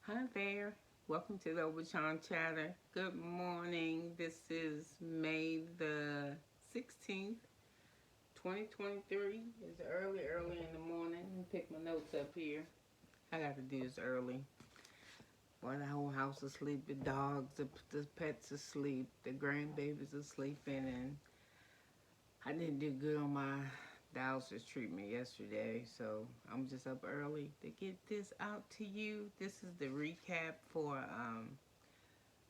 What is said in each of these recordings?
Hi there. Welcome to the Overcharm Chatter. Good morning. This is May the 16th, 2023. It's early in the morning. Let me pick my notes up here. I got to do this early. While the whole house is asleep, the dogs, the pets asleep, the grandbabies are sleeping, and I didn't do good on my dialysis treatment yesterday, so I'm just up early to get this out to you. This is the recap for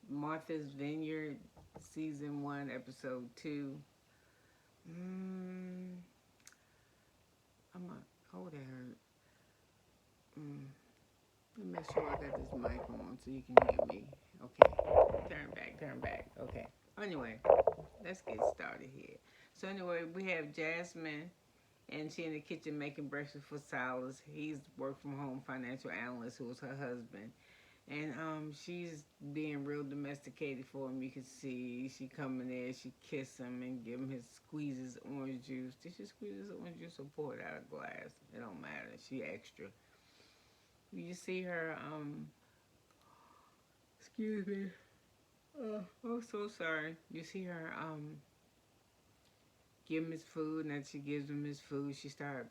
Martha's Vineyard, Season 1, Episode 2. Mm, I'm a, hold that hurt. Let me make sure I got this mic on so you can hear me. Okay. Turn back. Okay. Anyway, let's get started here. So anyway, we have Jasmine, and she in the kitchen making breakfast for Silas. He's work from home financial analyst who was her husband. And she's being real domesticated for him. You can see she come in there, she kiss him and give him his squeezes orange juice. Did she squeeze his orange juice or pour it out of glass? It don't matter. She extra. You see her, excuse me. Oh, so sorry. You see her give him his food, and then she gives him his food. She start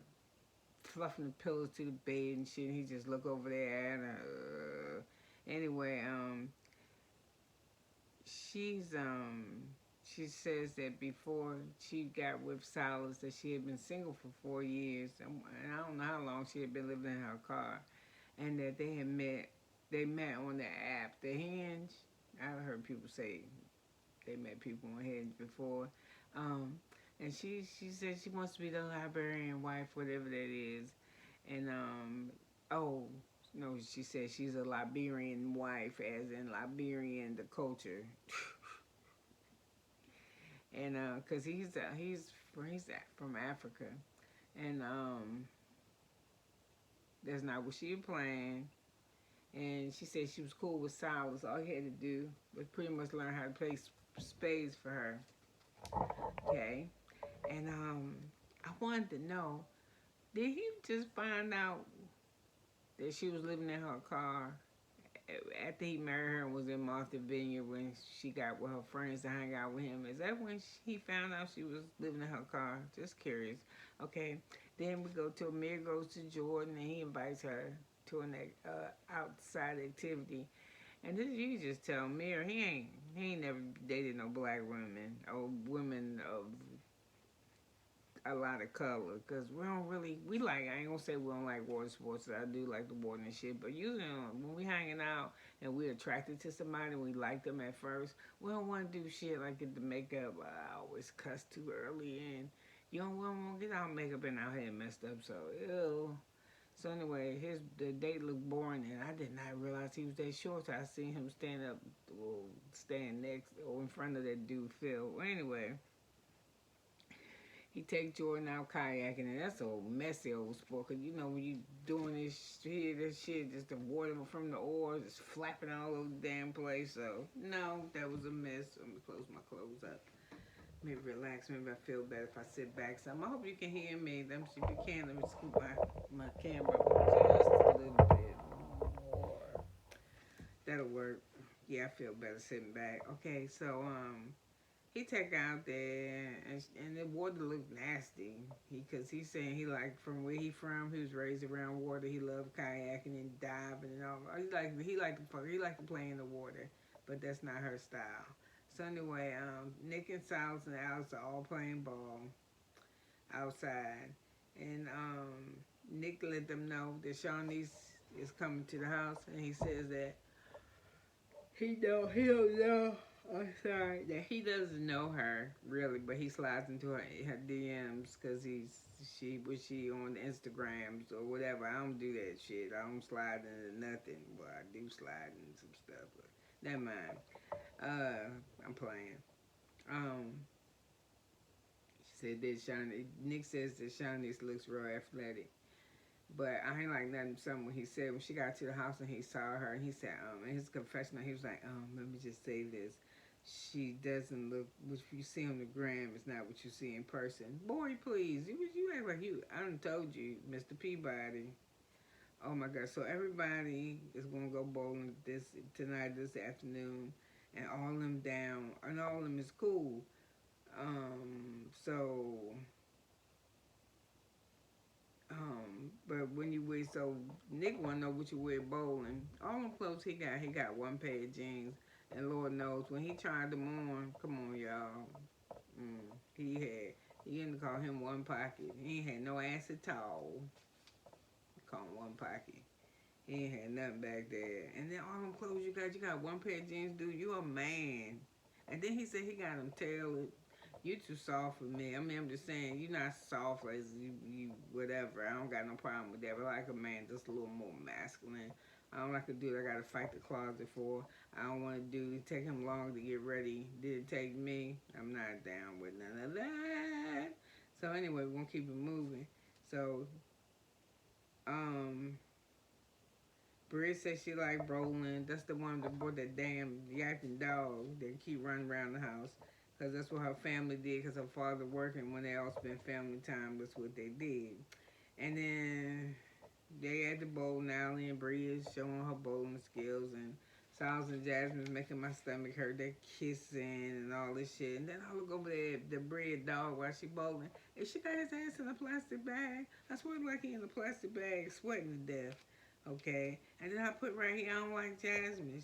fluffing the pillows to the bed and shit. And he just look over there and anyway, she's she says that before she got with Silas that she had been single for 4 years, and I don't know how long she had been living in her car, and that they met on the app, the Hinge. I've heard people say they met people on Hinge before, um, and she said she wants to be the librarian wife, whatever that is, and oh no, she said she's a Liberian wife, as in Liberian the culture. And cause he's from Africa, and that's not what she was playing. And she said she was cool with Silas. All he had to do was pretty much learn how to play spades for her. Okay, and I wanted to know, did he just find out that she was living in her car after he married her and was in Martha Vineyard when she got with her friends to hang out with him? Is that when he found out she was living in her car? Just curious. Okay. Then we go to Amir goes to Jordan and he invites her to an outside activity. And this you just tell Amir he ain't never dated no black women or women of a lot of color, because we don't really, we like, I ain't gonna say we don't like water sports. I do like the water and shit, but usually when we hanging out and we attracted to somebody and we like them at first, we don't want to do shit like get the makeup. I always cuss too early, and you don't want to get our makeup and our hair messed up, so ew. So anyway, the date looked boring, and I did not realize he was that short. So I seen him stand up, or stand next or in front of that dude Phil. Well, anyway, he take Jordan out kayaking, and that's a messy old sport. Cause you know when you doing this shit, just the water from the oars is flapping all over the damn place. So no, that was a mess. I'm gonna close my clothes up. Maybe relax. Maybe I feel better if I sit back some. I hope you can hear me. Let me see if you can. Let me scoot my camera just a little bit more. That'll work. Yeah, I feel better sitting back. Okay, so he take out there, and the water looked nasty. Cause he's saying he like from where he from. He was raised around water. He loved kayaking and diving and all. He like to play in the water, but that's not her style. So anyway, Nick and Silas and Alex are all playing ball outside, and Nick let them know that Shawnee's is coming to the house, and he says that he don't know. I'm sorry that he doesn't know her really, but he slides into her DMs because she on the Instagrams or whatever. I don't do that shit. I don't slide into nothing. Well, I do slide into some stuff, but never mind. I'm playing. Um, she said that Shawnee. Nick says that Shawnee looks real athletic. But I ain't like nothing. Something when he said when she got to the house and he saw her, and he said, in his confessional, he was like, let me just say this. She doesn't look, what you see on the gram is not what you see in person. Boy, please, you act like you, I done told you, Mr. Peabody. Oh my God! So everybody is gonna go bowling tonight, this afternoon, and all of them down, and all of them is cool. So but when you wear, so Nick wanna know what you wear bowling. All them clothes he got one pair of jeans, and Lord knows when he tried them on, come on y'all, he didn't call him one pocket. He ain't had no ass at all. Call him one pocket. He ain't had nothing back there. And then all them clothes you got one pair of jeans, dude. You a man. And then he said he got them tailored. You too soft for me. I mean, I'm just saying, you not soft as you whatever. I don't got no problem with that. But I like a man just a little more masculine. I don't like a dude I gotta fight the closet for. I don't want to do take him long to get ready. Did it take me? I'm not down with none of that. So anyway, we're gonna keep it moving. So um Bria said she like Brolin. That's the one that brought that damn yapping dog that keep running around the house. Because that's what her family did. Because her father working when they all spent family time. That's what they did. And then they at the bowling alley and Bria's showing her bowling skills. And Silas and Jasmine's making my stomach hurt. They're kissing and all this shit. And then I look over there at the Bria dog while she bowling. And she got his ass in a plastic bag. I swear like he in a plastic bag sweating to death. Okay, and then I put right here, I don't like Jasmine.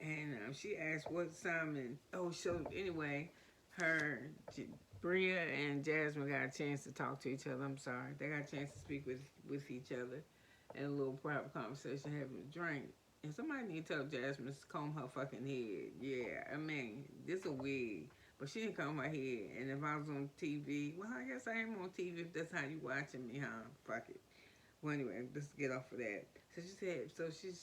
And she asked what Simon. Oh, so anyway, Bria and Jasmine got a chance to talk to each other. I'm sorry, they got a chance to speak with each other, and a little private conversation, having a drink. And somebody need to tell Jasmine to comb her fucking head. Yeah, I mean, this a wig, but she didn't comb her head. And if I was on TV, well, I guess I am on TV if that's how you watching me, huh? Fuck it. Well, anyway, let's get off of that. So she said,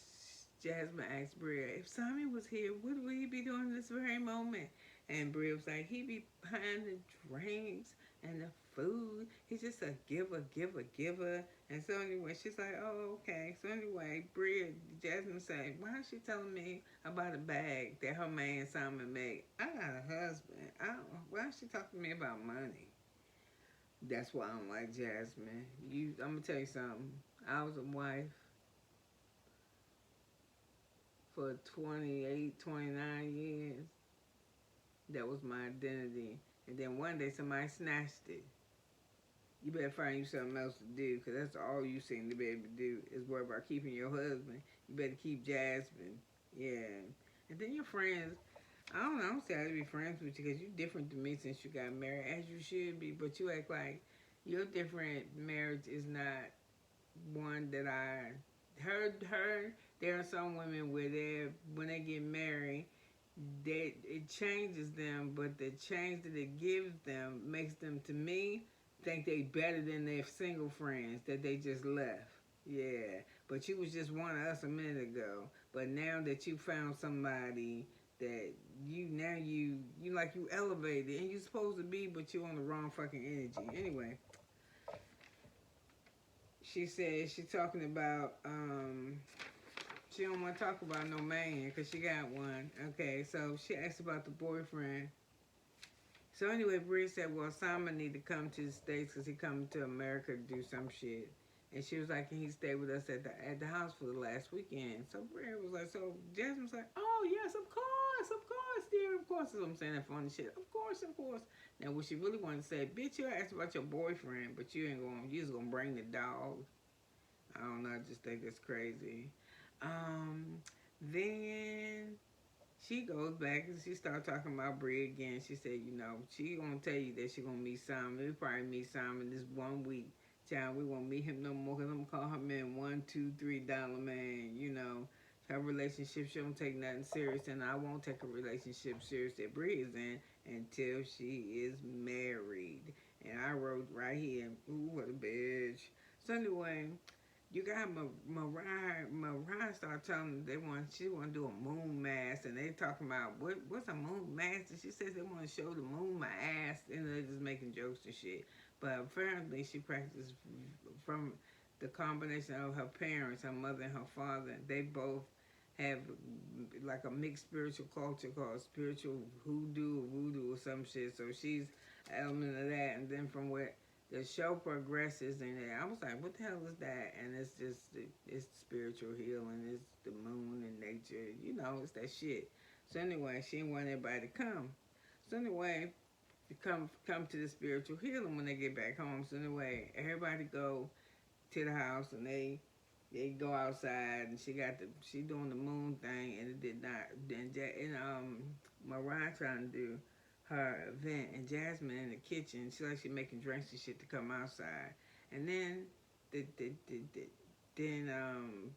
Jasmine asked Bria, if Simon was here, what would he be doing this very moment? And Bria was like, he'd be behind the drinks and the food. He's just a giver, giver, giver. And so anyway, she's like, oh, okay. So anyway, Jasmine said, why is she telling me about a bag that her man Simon made? I got a husband. Why is she talking to me about money? That's why I don't like Jasmine. I'm gonna tell you something. I was a wife for 28, 29 years. That was my identity. And then one day somebody snatched it. You better find you something else to do, because that's all you seem to be able to do is worry about keeping your husband. You better keep Jasmine. Yeah. And then your friends, I don't say I to be friends with you because you're different to me since you got married, as you should be, but you act like your different marriage is not one that I heard. There are some women where when they get married, it changes them, but the change that it gives them makes them, to me, think they better than their single friends that they just left. Yeah, but you was just one of us a minute ago. But now that you found somebody that you like you elevated and you supposed to be, but you on the wrong fucking energy. Anyway, she said she talking about she don't want to talk about no man because she got one. Okay, so she asked about the boyfriend. So anyway, Bria said, well, Simon need to come to the States because he coming to America to do some shit. And she was like, can he stay with us at the house for the last weekend? So Bria was like, so Jasmine was like, oh, yes, of course, dear, of course. I'm saying that funny shit. Of course. Now, what she really wanted to say, bitch, you asked about your boyfriend, but you just going to bring the dog. I don't know, I just think that's crazy. Then she goes back and she started talking about Bria again. She said, she gonna tell you that she gonna meet Simon. We probably meet Simon this 1 week. Child, we won't meet him no more because I'm gonna call her man $1, $2, $3 man. Her relationship, she don't take nothing serious, and I won't take a relationship serious that Bria's in until she is married. And I wrote right here, ooh, what a bitch. So anyway, you got Mariah started telling them she want to do a moon mask, and they talking about what's a moon mask, and she says they want to show the moon my ass, and they're just making jokes and shit. But apparently she practiced from the combination of her parents, her mother and her father. They both have like a mixed spiritual culture called spiritual hoodoo or voodoo or some shit. So she's an element of that, and then from what the show progresses, and I was like, what the hell is that? And it's just, it's spiritual healing, it's the moon and nature, you know, it's that shit. So anyway, she didn't want everybody to come. So anyway, to come to the spiritual healing when they get back home. So anyway, everybody go to the house, and they go outside, and she doing the moon thing, and it did not. And Mariah trying to do her event, and Jasmine in the kitchen. She making drinks and shit to come outside, and then then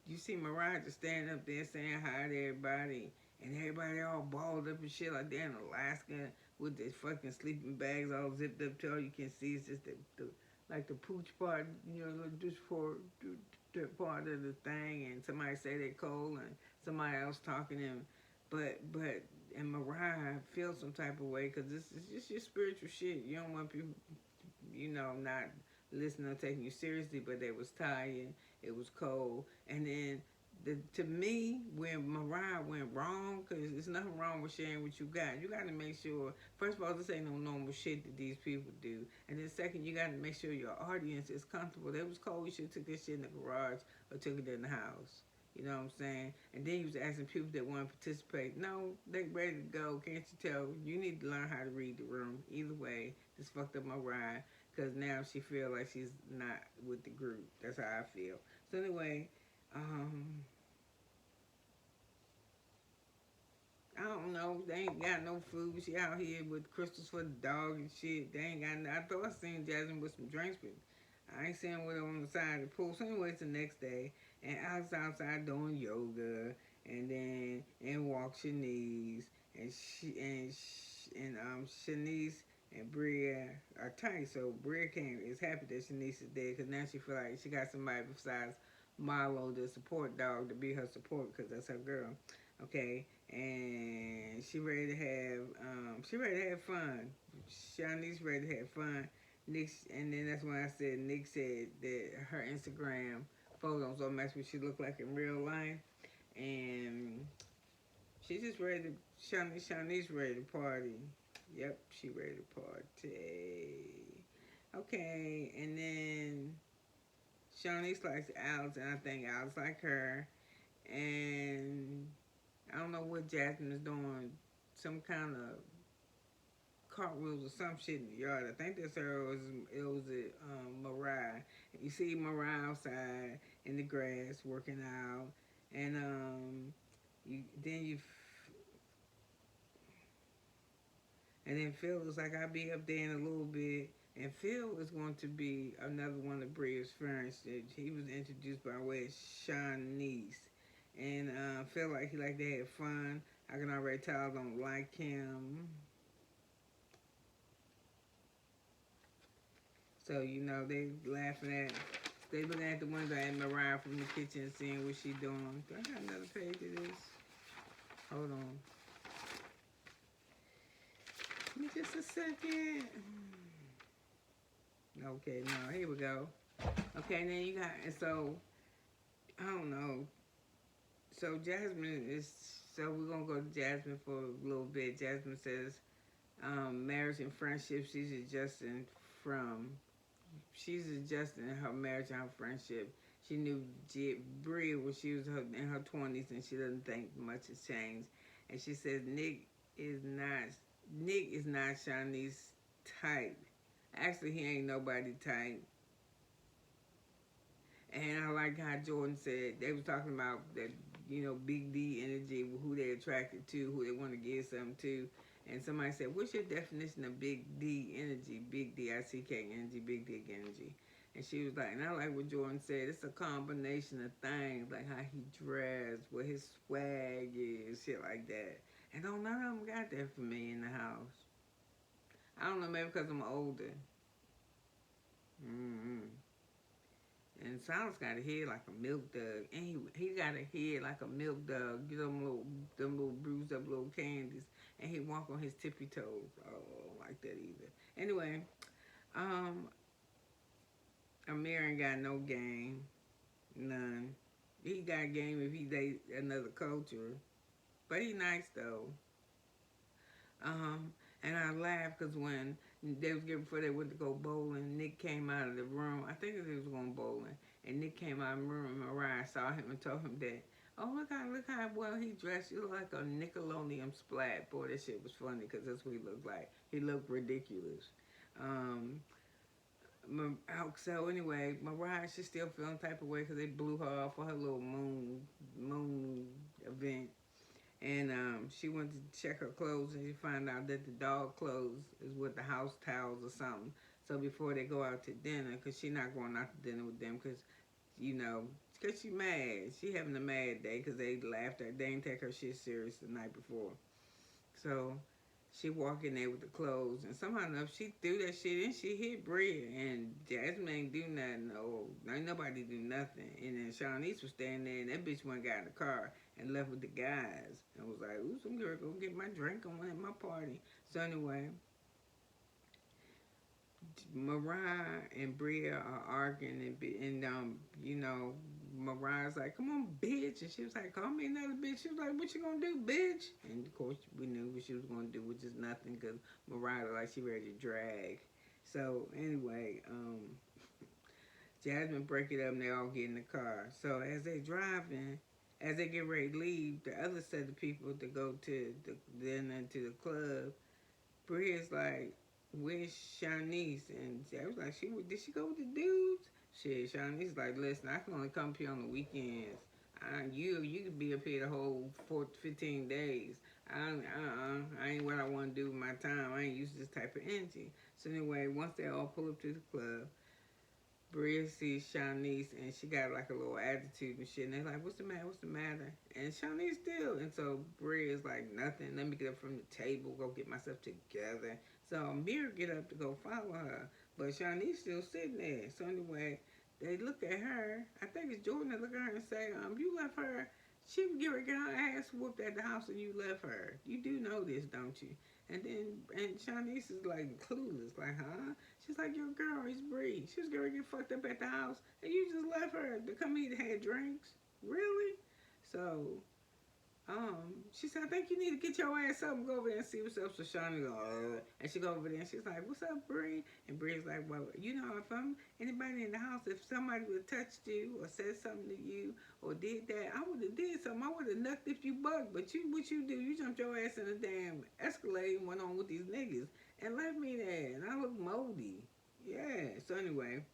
you see Mariah just standing up there saying hi to everybody, and everybody all balled up and shit like they're in Alaska with their fucking sleeping bags all zipped up till all you can see is just the like the pooch part, you know, just for the part of the thing, and somebody say they're cold, and somebody else talking to them, but and Mariah feels some type of way because this is just your spiritual shit. You don't want people, you know, not listening or taking you seriously, but they was tired, it was cold, and then to me, when Mariah went wrong, because there's nothing wrong with sharing what you got. You got to make sure, first of all, this ain't no normal shit that these people do. And then second, you got to make sure your audience is comfortable. If it was cold, you should have took this shit in the garage or took it in the house. You know what I'm saying? And then he was asking people that want to participate. No, they ready to go. Can't you tell? You need to learn how to read the room. Either way, this fucked up Mariah, because now she feel like she's not with the group. That's how I feel. So anyway, I don't know. They ain't got no food. She out here with crystals for the dog and shit. They ain't got. I thought I seen Jasmine with some drinks, but I ain't seen her with her on the side of the pool. So anyway, it's the next day, and I was outside doing yoga, and walk Shanice, and Shanice and Bria are tight. So Bria is happy that Shanice is there, because now she feel like she got somebody besides Marlo, the support dog, to be her support, because that's her girl. Okay, and she ready to have fun. Shanice ready to have fun. Nick, and then that's when I said Nick said that her Instagram photos don't match what she look like in real life, and she just ready to Shanice ready to party. Yep, she ready to party. Okay, and then Shanice likes Alex, and I think Alex like her, and I don't know what Jasmine is doing, some kind of cartwheels or some shit in the yard. I think that's her. It was Mariah. You see Mariah outside in the grass working out, and and then Phil was like, I'll be up there in a little bit. And Phil is going to be another one of Bria's friends. He was introduced by way of Shanice. And Phil like he like to have fun. I can already tell I don't like him. So, you know, they looking at the window at Mariah from the kitchen, seeing what she doing. Do I got another page of this? Hold on. Give me just a second. Okay, no, here we go. Okay, and then you got, and so, I don't know. So we're going to go to Jasmine for a little bit. Jasmine says, marriage and friendship, she's adjusting her marriage and her friendship. She knew Bria when she was in her 20s, and she doesn't think much has changed. And she says Nick is not Shanice's type. Actually, he ain't nobody type. And I like how Jordan said, they was talking about that, you know, big D energy, who they attracted to, who they want to give something to. And somebody said, what's your definition of big D energy? Big D-I-C-K energy, big dick energy. And she was like, and I like what Jordan said, it's a combination of things, like how he dressed, what his swag is, shit like that. And none of them got that for me in the house. I don't know, maybe because I'm older. And Silas got a head like a milk dog. And he got a head like a milk dog. You know, them little bruised up little candies. And he walk on his tippy toes. Oh, I don't like that either. Anyway, Amir ain't got no game. None. He got game if he date another culture. But he nice though. And I laugh because when They was getting before they went to go bowling. Nick came out of the room. I think they was going bowling, and Nick came out of the room. And Mariah saw him and told him that, "Oh, look how well he dressed. You look like a Nickelodeon splat." Boy, that shit was funny because that's what he looked like. He looked ridiculous. Um, so anyway, Mariah, she's still feeling type of way because they blew her off for her little moon event. And she went to check her clothes and she found out that the dog clothes is with the house towels or something. So before they go out to dinner, because she not going out to dinner with them because, you know, because she mad. She having a mad day because they laughed at, they didn't take her shit serious the night before. So she walked in there with the clothes, and somehow enough, she threw that shit in. She hit Bria, and Jasmine ain't do nothing. No, ain't nobody do nothing. And then Shawnice was standing there, and that bitch went got in the car and left with the guys, and was like, "Ooh, some girl go get my drink. I'm at my party." So anyway, Mariah and Bria are arguing, and you know, Mariah's like, "Come on, bitch," and she was like, "Call me another bitch." She was like, "What you gonna do, bitch?" And of course, we knew what she was gonna do, which is nothing, because Mariah looked like she ready to drag. So anyway, Jasmine break it up, and they all get in the car. So as they driving, as they get ready to leave, the other set of people to go to the dinner to the club, Bria's like, "Where's Shanice?" And I was like, did she go with the dudes?" Shit, Shanice like, "Listen, I can only come here on the weekends. You could be up here the whole 15 days. I ain't what I want to do with my time. I ain't used to this type of energy." So anyway, once they all pull up to the club, Bria sees Shanice and she got like a little attitude and shit. And they're like, "What's the matter? What's the matter?" And Shanice still. And so Bria's like, "Nothing. Let me get up from the table, go get myself together." So Amir get up to go follow her. But Shanice still sitting there. So anyway, they look at her. I think it's Jordan that look at her and say, "You left her. She would get her ass whooped at the house and you left her. You do know this, don't you?" And Shanice is like clueless, like, "Huh?" She's like, "Your girl is Bree. She was gonna get fucked up at the house, and you just left her to come eat and have drinks. Really?" So, she said, "I think you need to get your ass up and go over there and see what's up." So Shawnee go, and she go over there and she's like, "What's up, Bree?" And Bree's like, "Well, you know, if I'm anybody in the house, if somebody would have touched you or said something to you or did that, I would have did something. I would have nucked if you bugged. But what you do? You jumped your ass in a damn Escalade and went on with these niggas and left me there, and I look moldy." Yeah. So anyway,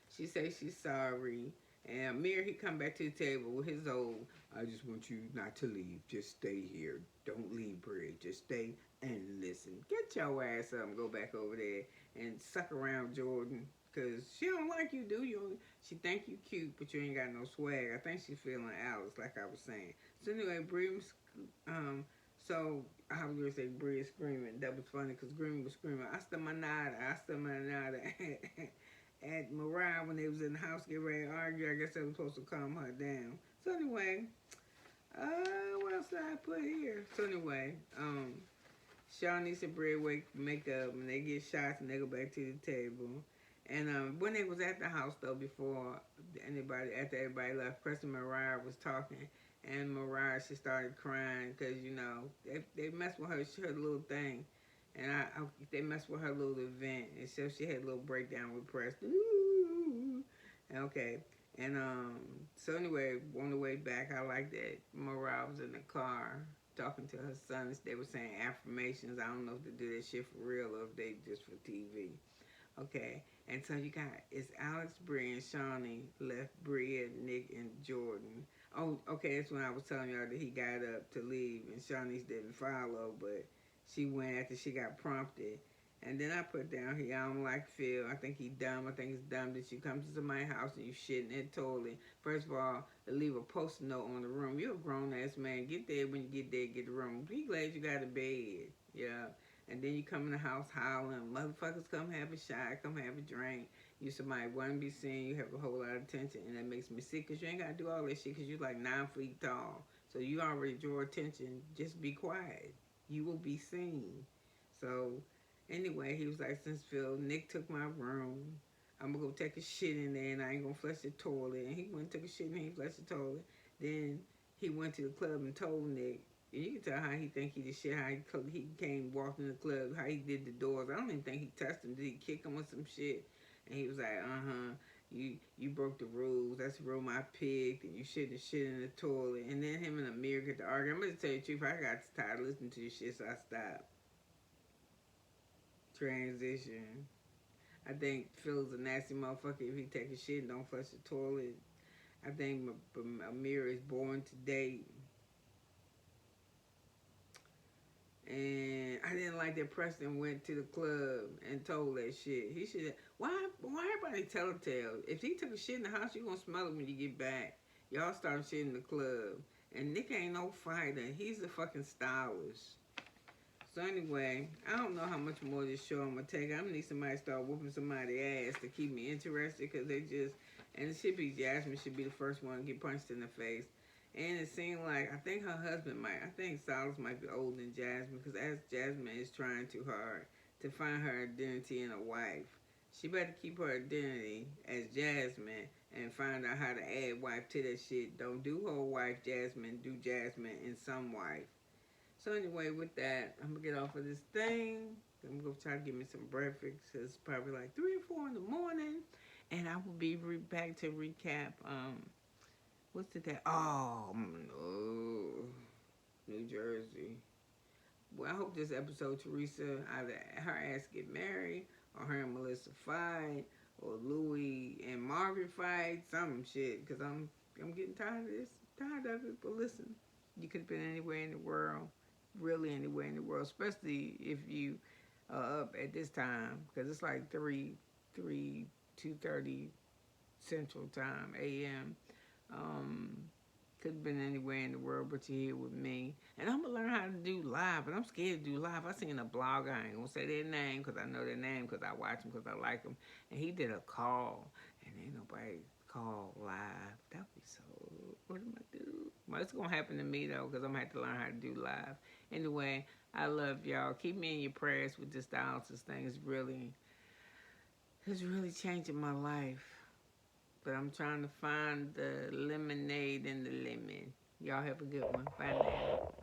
she says she's sorry. And Amir, he come back to the table with his old, "I just want you not to leave. Just stay here. Don't leave, Brig. Just stay and listen. Get your ass up and go back over there and suck around Jordan. Because she don't like you, do you? She think you cute, but you ain't got no swag." I think she's feeling Alice, like I was saying. So anyway, so I was going to say Bria screaming. That was funny because Green was screaming, hasta manada," at Mariah when they was in the house getting ready to argue. I guess they was supposed to calm her down. So anyway, what else did I put here? So anyway, Shawnice and Bria make up and they get shots and they go back to the table. And when they was at the house though, after everybody left, Preston Mariah was talking, and Mariah, she started crying because you know they messed with her little thing, and they messed with her little event, and so she had a little breakdown with Preston. Ooh. Okay, and so anyway, on the way back, I like that Mariah was in the car talking to her sons. They were saying affirmations. I don't know if they do that shit for real or if they just for TV. Okay, and so you got, it's Alex, Bria, and Shawnee left Bria, Nick, and Jordan. Oh, okay, that's when I was telling y'all that he got up to leave, and Shawnee's didn't follow, but she went after she got prompted. And then I put down here, "I don't like Phil. I think he dumb. I think it's dumb that you come to somebody's house and you shit in that toilet. First of all, to leave a post-it note on the room. You're a grown-ass man. Get there when you get there, get the room. Be glad you got a bed. Yeah. And then you come in the house hollering, motherfuckers come have a shot, come have a drink. You somebody want to be seen, you have a whole lot of attention, and that makes me sick because you ain't got to do all that shit because you're like 9 feet tall. So you already draw attention. Just be quiet. You will be seen." So anyway, he was like, "Since Nick took my room, I'm going to go take a shit in there and I ain't going to flush the toilet." And he went and took a shit and he flushed the toilet. Then he went to the club and told Nick, You can tell how he think he the shit, how he came walking the club, how he did the doors. I don't even think he touched him. Did he kick him or some shit? And he was like, you broke the rules. That's the room I picked, and you shouldn't shit in the toilet. And then him and Amir get to argue. I'm gonna tell you the truth. I got tired of listening to this shit, so I stopped. Transition. I think Phil's a nasty motherfucker if he take a shit and don't flush the toilet. I think Amir is born to date. And I didn't like that Preston went to the club and told that shit. He should. Why everybody tell a tale? If he took a shit in the house, you gonna smell it when you get back. Y'all start shit in the club. And Nick ain't no fighter. He's a fucking stylist. So anyway, I don't know how much more of this show I'm gonna take. I'm gonna need somebody to start whooping somebody's ass to keep me interested, because they just, and it should be Jasmine should be the first one to get punched in the face. And it seemed like, I think her husband I think Silas might be older than Jasmine, because as Jasmine is trying too hard to find her identity in a wife, she better keep her identity as Jasmine and find out how to add wife to that shit. Don't do whole wife Jasmine, do Jasmine and some wife. So anyway, with that, I'm going to get off of this thing. I'm going to try to get me some breakfast. It's probably like 3 or 4 in the morning. And I will be back to recap. What's the day? Oh, no. New Jersey. Well, I hope this episode, Teresa, either her ass get married, or her and Melissa fight, or Louis and Margaret fight, some shit. Because I'm getting tired of this. Tired of it. But listen, you could have been anywhere in the world. Really anywhere in the world, especially if you are up at this time, because it's like 2:30 Central Time, a.m. Could have been anywhere in the world, but you're here with me. And I'm going to learn how to do live, but I'm scared to do live. I seen a blogger, I ain't going to say their name, because I know their name, because I watch them, because I like them. And he did a call, and ain't nobody call live. That would be so, what am I do? Well, it's going to happen to me, though, because I'm going to have to learn how to do live. Anyway, I love y'all. Keep me in your prayers with this dialysis thing. It's really changing my life. But I'm trying to find the lemonade in the lemon. Y'all have a good one. Bye now.